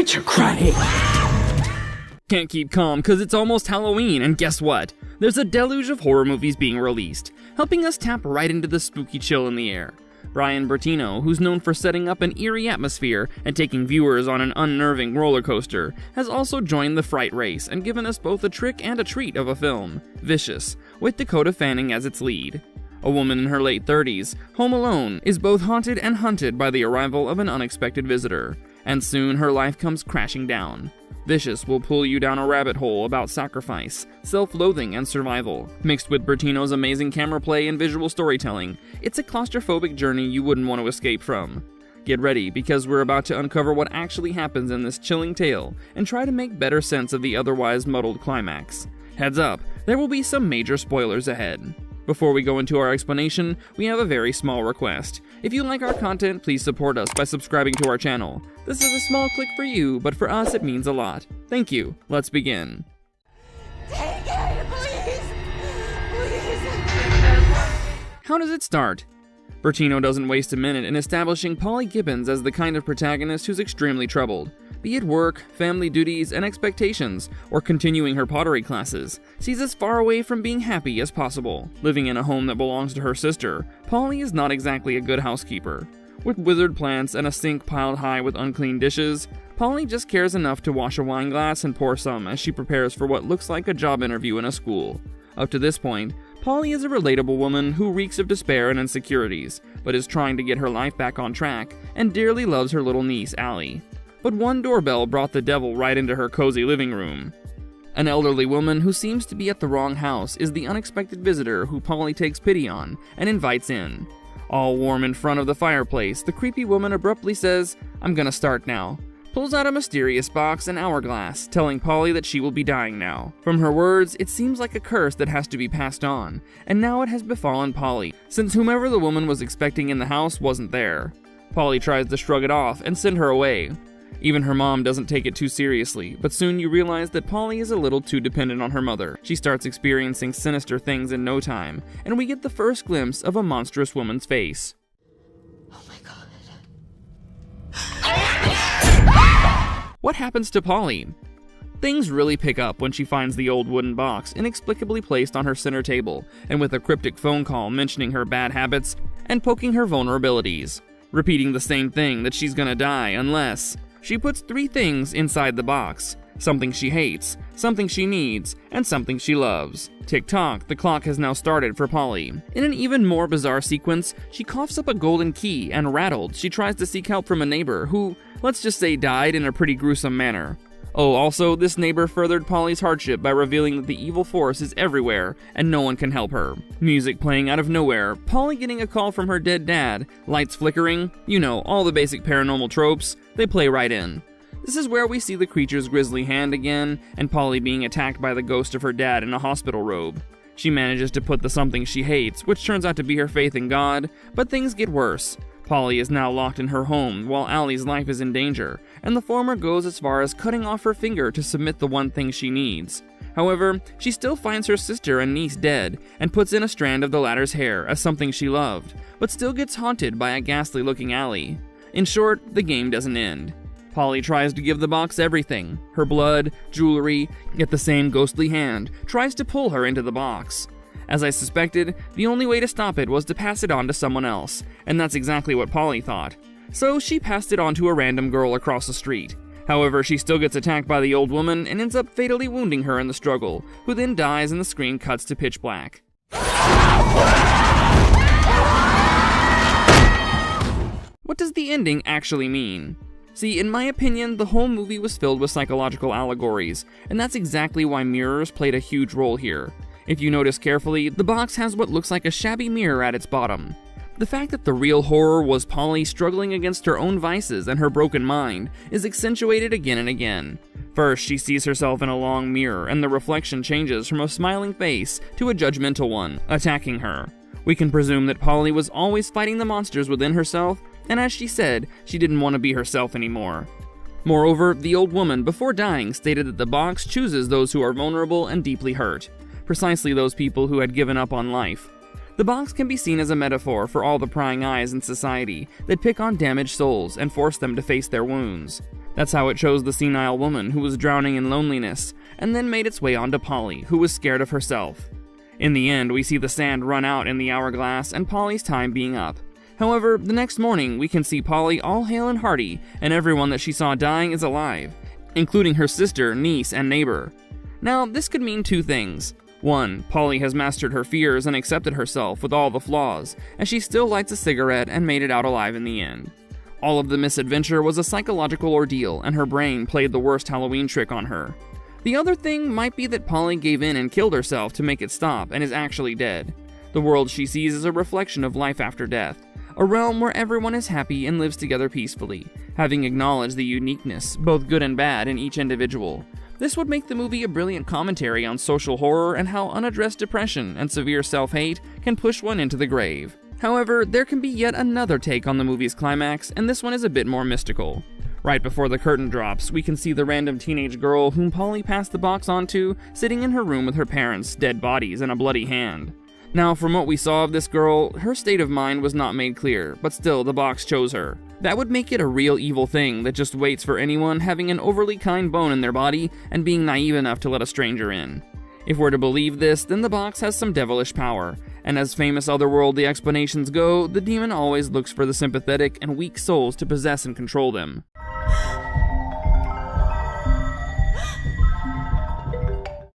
Quit your crying. Can't keep calm because it's almost Halloween, and guess what? There's a deluge of horror movies being released, helping us tap right into the spooky chill in the air. Brian Bertino, who's known for setting up an eerie atmosphere and taking viewers on an unnerving roller coaster, has also joined the fright race and given us both a trick and a treat of a film, Vicious, with Dakota Fanning as its lead. A woman in her late 30s, home alone, is both haunted and hunted by the arrival of an unexpected visitor, and soon her life comes crashing down. Vicious will pull you down a rabbit hole about sacrifice, self-loathing, and survival. Mixed with Bertino's amazing camera play and visual storytelling, it's a claustrophobic journey you wouldn't want to escape from. Get ready, because we're about to uncover what actually happens in this chilling tale and try to make better sense of the otherwise muddled climax. Heads up, there will be some major spoilers ahead. Before we go into our explanation, we have a very small request. If you like our content, please support us by subscribing to our channel. This is a small click for you, but for us it means a lot. Thank you. Let's begin. Take it, please! Please! How does it start? Bertino doesn't waste a minute in establishing Polly Gibbons as the kind of protagonist who's extremely troubled. Be it work, family duties, and expectations, or continuing her pottery classes, she's as far away from being happy as possible. Living in a home that belongs to her sister, Polly is not exactly a good housekeeper. With withered plants and a sink piled high with unclean dishes, Polly just cares enough to wash a wine glass and pour some as she prepares for what looks like a job interview in a school. Up to this point, Polly is a relatable woman who reeks of despair and insecurities, but is trying to get her life back on track and dearly loves her little niece, Allie. But one doorbell brought the devil right into her cozy living room. An elderly woman who seems to be at the wrong house is the unexpected visitor who Polly takes pity on and invites in. All warm in front of the fireplace, the creepy woman abruptly says, "I'm gonna start now," pulls out a mysterious box and hourglass, telling Polly that she will be dying now. From her words, it seems like a curse that has to be passed on, and now it has befallen Polly, since whomever the woman was expecting in the house wasn't there. Polly tries to shrug it off and send her away. Even her mom doesn't take it too seriously, but soon you realize that Polly is a little too dependent on her mother. She starts experiencing sinister things in no time, and we get the first glimpse of a monstrous woman's face. Oh my god. What happens to Polly? Things really pick up when she finds the old wooden box inexplicably placed on her center table, and with a cryptic phone call mentioning her bad habits and poking her vulnerabilities, repeating the same thing, that she's gonna die unless... She puts 3 things inside the box: something she hates, something she needs, and something she loves. Tick-tock, the clock has now started for Polly. In an even more bizarre sequence, she coughs up a golden key, and rattled, she tries to seek help from a neighbor who, let's just say, died in a pretty gruesome manner. Oh, also, this neighbor furthered Polly's hardship by revealing that the evil force is everywhere and no one can help her. Music playing out of nowhere, Polly getting a call from her dead dad, lights flickering, you know, all the basic paranormal tropes, they play right in. This is where we see the creature's grisly hand again, and Polly being attacked by the ghost of her dad in a hospital robe. She manages to put the something she hates, which turns out to be her faith in God, but things get worse. Polly is now locked in her home while Allie's life is in danger, and the former goes as far as cutting off her finger to submit the one thing she needs. However, she still finds her sister and niece dead, and puts in a strand of the latter's hair as something she loved, but still gets haunted by a ghastly-looking Allie. In short, the game doesn't end. Polly tries to give the box everything, her blood, jewelry, yet the same ghostly hand tries to pull her into the box. As I suspected, the only way to stop it was to pass it on to someone else, and that's exactly what Polly thought. So she passed it on to a random girl across the street. However, she still gets attacked by the old woman and ends up fatally wounding her in the struggle, who then dies and the screen cuts to pitch black. What does the ending actually mean? See, in my opinion, the whole movie was filled with psychological allegories, and that's exactly why mirrors played a huge role here. If you notice carefully, the box has what looks like a shabby mirror at its bottom. The fact that the real horror was Polly struggling against her own vices and her broken mind is accentuated again and again. First, she sees herself in a long mirror, and the reflection changes from a smiling face to a judgmental one, attacking her. We can presume that Polly was always fighting the monsters within herself, and as she said, she didn't want to be herself anymore. Moreover, the old woman, before dying, stated that the box chooses those who are vulnerable and deeply hurt. Precisely those people who had given up on life. The box can be seen as a metaphor for all the prying eyes in society that pick on damaged souls and force them to face their wounds. That's how it chose the senile woman who was drowning in loneliness, and then made its way onto Polly, who was scared of herself. In the end, we see the sand run out in the hourglass and Polly's time being up. However, the next morning, we can see Polly all hale and hearty, and everyone that she saw dying is alive, including her sister, niece, and neighbor. Now, this could mean two things. One, Polly has mastered her fears and accepted herself with all the flaws, and she still lights a cigarette and made it out alive in the end. All of the misadventure was a psychological ordeal, and her brain played the worst Halloween trick on her. The other thing might be that Polly gave in and killed herself to make it stop and is actually dead. The world she sees is a reflection of life after death, a realm where everyone is happy and lives together peacefully, having acknowledged the uniqueness, both good and bad, in each individual. This would make the movie a brilliant commentary on social horror and how unaddressed depression and severe self-hate can push one into the grave. However, there can be yet another take on the movie's climax, and this one is a bit more mystical. Right before the curtain drops, we can see the random teenage girl whom Polly passed the box onto sitting in her room with her parents' dead bodies and a bloody hand. Now, from what we saw of this girl, her state of mind was not made clear, but still the box chose her. That would make it a real evil thing that just waits for anyone having an overly kind bone in their body and being naive enough to let a stranger in. If we're to believe this, then the box has some devilish power, and as famous otherworldly explanations go, the demon always looks for the sympathetic and weak souls to possess and control them.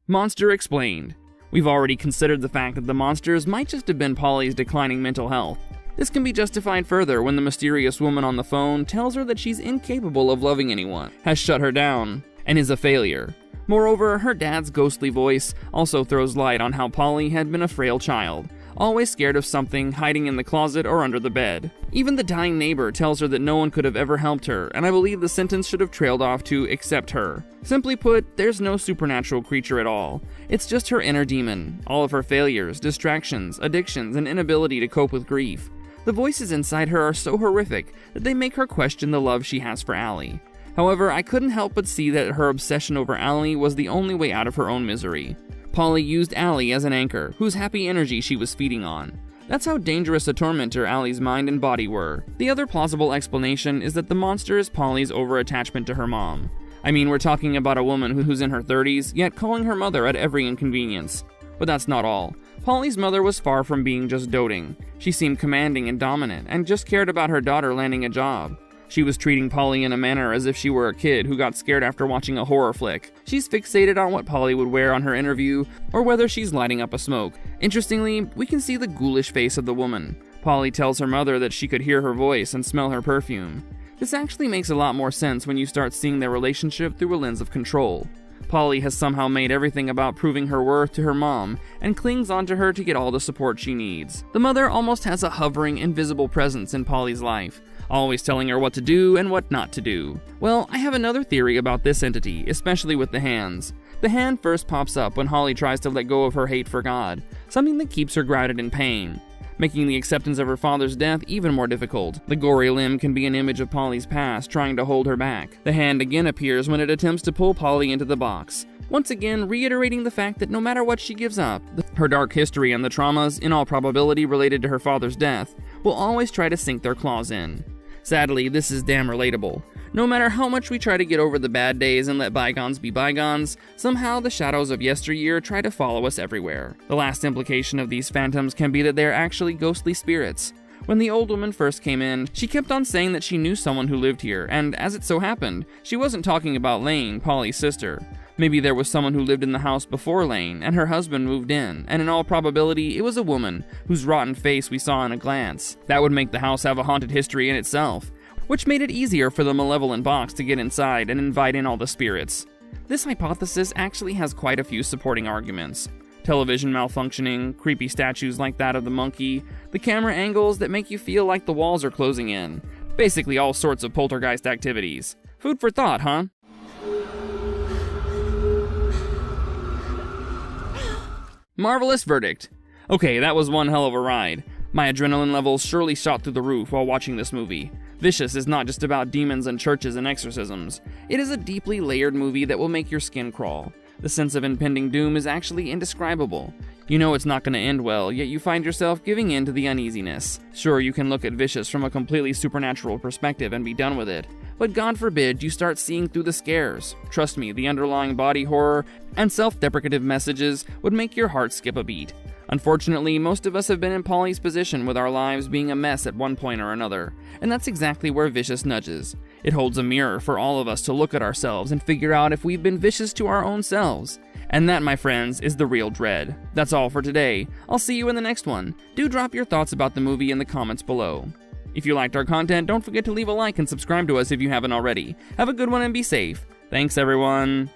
Monster explained. We've already considered the fact that the monsters might just have been Polly's declining mental health. This can be justified further when the mysterious woman on the phone tells her that she's incapable of loving anyone, has shut her down, and is a failure. Moreover, her dad's ghostly voice also throws light on how Polly had been a frail child, always scared of something, hiding in the closet or under the bed. Even the dying neighbor tells her that no one could have ever helped her, and I believe the sentence should have trailed off to "except her." Simply put, there's no supernatural creature at all. It's just her inner demon, all of her failures, distractions, addictions, and inability to cope with grief. The voices inside her are so horrific that they make her question the love she has for Allie. However, I couldn't help but see that her obsession over Allie was the only way out of her own misery. Polly used Allie as an anchor, whose happy energy she was feeding on. That's how dangerous a tormentor Allie's mind and body were. The other plausible explanation is that the monster is Polly's over-attachment to her mom. I mean, we're talking about a woman who's in her 30s, yet calling her mother at every inconvenience. But that's not all. Polly's mother was far from being just doting. She seemed commanding and dominant, and just cared about her daughter landing a job. She was treating Polly in a manner as if she were a kid who got scared after watching a horror flick. She's fixated on what Polly would wear on her interview, or whether she's lighting up a smoke. Interestingly, we can see the ghoulish face of the woman. Polly tells her mother that she could hear her voice and smell her perfume. This actually makes a lot more sense when you start seeing their relationship through a lens of control. Polly has somehow made everything about proving her worth to her mom, and clings onto her to get all the support she needs. The mother almost has a hovering, invisible presence in Polly's life, always telling her what to do and what not to do. Well, I have another theory about this entity, especially with the hands. The hand first pops up when Holly tries to let go of her hate for God, something that keeps her grounded in pain, making the acceptance of her father's death even more difficult. The gory limb can be an image of Polly's past trying to hold her back. The hand again appears when it attempts to pull Polly into the box, once again reiterating the fact that no matter what she gives up, her dark history and the traumas, in all probability related to her father's death, will always try to sink their claws in. Sadly, this is damn relatable. No matter how much we try to get over the bad days and let bygones be bygones, somehow the shadows of yesteryear try to follow us everywhere. The last implication of these phantoms can be that they are actually ghostly spirits. When the old woman first came in, she kept on saying that she knew someone who lived here, and as it so happened, she wasn't talking about Lane, Polly's sister. Maybe there was someone who lived in the house before Lane, and her husband moved in, and in all probability, it was a woman whose rotten face we saw in a glance. That would make the house have a haunted history in itself, which made it easier for the malevolent box to get inside and invite in all the spirits. This hypothesis actually has quite a few supporting arguments. Television malfunctioning, creepy statues like that of the monkey, the camera angles that make you feel like the walls are closing in. Basically all sorts of poltergeist activities. Food for thought, huh? Marvelous verdict. Okay, that was one hell of a ride. My adrenaline levels surely shot through the roof while watching this movie. Vicious is not just about demons and churches and exorcisms. It is a deeply layered movie that will make your skin crawl. The sense of impending doom is actually indescribable. You know it's not going to end well, yet you find yourself giving in to the uneasiness. Sure, you can look at Vicious from a completely supernatural perspective and be done with it, but God forbid you start seeing through the scares. Trust me, the underlying body horror and self-deprecative messages would make your heart skip a beat. Unfortunately, most of us have been in Polly's position with our lives being a mess at one point or another, and that's exactly where Vicious nudges. It holds a mirror for all of us to look at ourselves and figure out if we've been vicious to our own selves. And that, my friends, is the real dread. That's all for today. I'll see you in the next one. Do drop your thoughts about the movie in the comments below. If you liked our content, don't forget to leave a like and subscribe to us if you haven't already. Have a good one and be safe. Thanks, everyone.